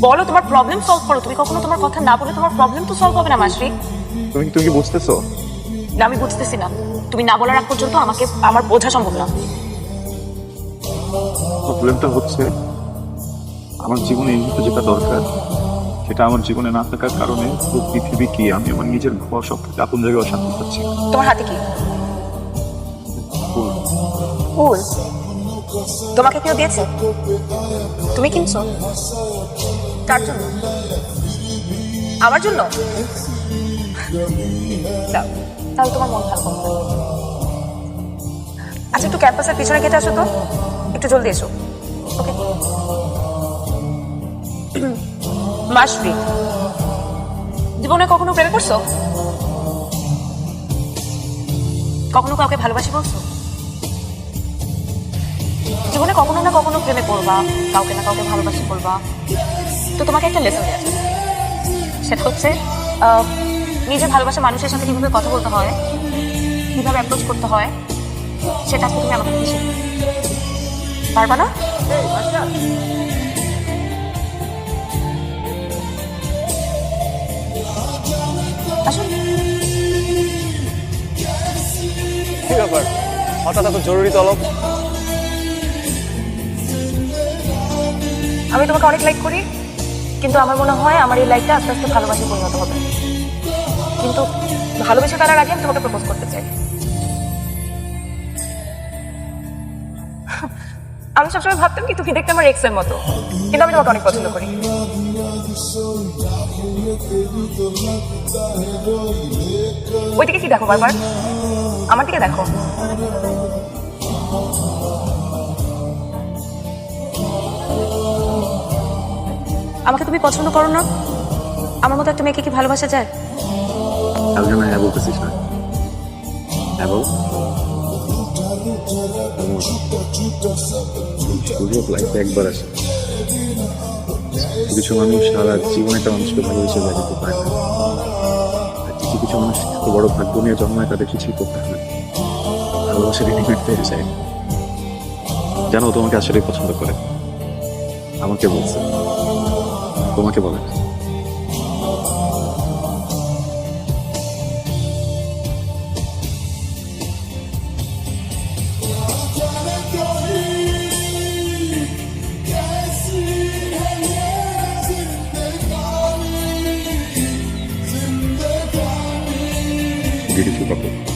বলো তোমার problem solve করো। তুমি কখনো তোমার কথা না বলে তোমার প্রবলেম তো সলভ হবে না মাসরি। তুমি কি বুঝতেছো? না, আমি বুঝতেছি না। তুমি না বলার আগ পর্যন্ত আমাকে আমার বোঝা সম্ভব না। প্রবলেমটা হচ্ছে আমার জীবনে এই মুহূর্তে যেটা দরকার সেটা আমার জীবনে না থাকার কারণে পুরো পৃথিবী কি আমি আমার নিজের ঘর সব থেকে আপন জায়গায় অশান্তি পাচ্ছি। তোমার হাতে কি? ফুল। ফুল তোমাকে কেউ দিয়েছে? তুমি কিনছো? কার জন্য? আমার জন্য? দাও, তাহলে তোমার মন ভালো করবে। আচ্ছা, একটু ক্যাম্পাসের পিছনে কেটে আসো তো, একটু জলদি এসো। ওকে। মাসরি, জীবনে কখনো প্রেমে করছো? কখনো কাউকে ভালোবাসি বলছো? জীবনে কখনো না কখনো প্রেমে পড়বা, কাউকে না কাউকে ভালোবাসি করবা। তো তোমাকে একটা লেসন দেওয়া আছে, সেটা হচ্ছে নিজের ভালোবাসা মানুষের সাথে কিভাবে কথা বলতে হয়, কিভাবে অ্যাপ্রোচ করতে হয়, সেটা আজকে তুমি আমাকে শিখে পারবা না? আসুন। কি ব্যাপার, হঠাৎ এত জরুরি তলব? আমি তোমাকে অনেক লাইক করি, কিন্তু আমার মনে হয় আমার এই লাইকটা আস্তে আস্তে ভালোবাসে পরিণত হবে। কিন্তু ভালোবেসে ফেলার আগে আমি তোমাকে প্রপোজ করতে চাই। আমি সবসময় ভাবতাম কি তুমি দেখতে আমার এক্স এর মতো, কিন্তু আমি তোমাকে অনেক পছন্দ করি। ওইদিকে কি দেখো বারবার? আমার দিকে দেখো। আমাকে তুমি পছন্দ করো না? আমার মতো একটা মেয়েকে কি ভালোবাসা যায়? কালকে না হ্যাঁ বলতেছিস না? হ্যাঁ বল। সুযোগ লাইফে একবার আসে। কিছু মানুষ সারা জীবন একটা মানুষকে ভালোবেসে যেতে পারে না। আর কিছু কিছু মানুষ এত বড় ভাগ্য নিয়ে জন্মায় তাদের কিছুই করতে হয় না, ভালোবাসা রেডিমেড পেয়ে যায়। জানো তোমাকে আসলে পছন্দ করে। আমাকে বলছে, তোমাকে বলে না। Beautiful couple.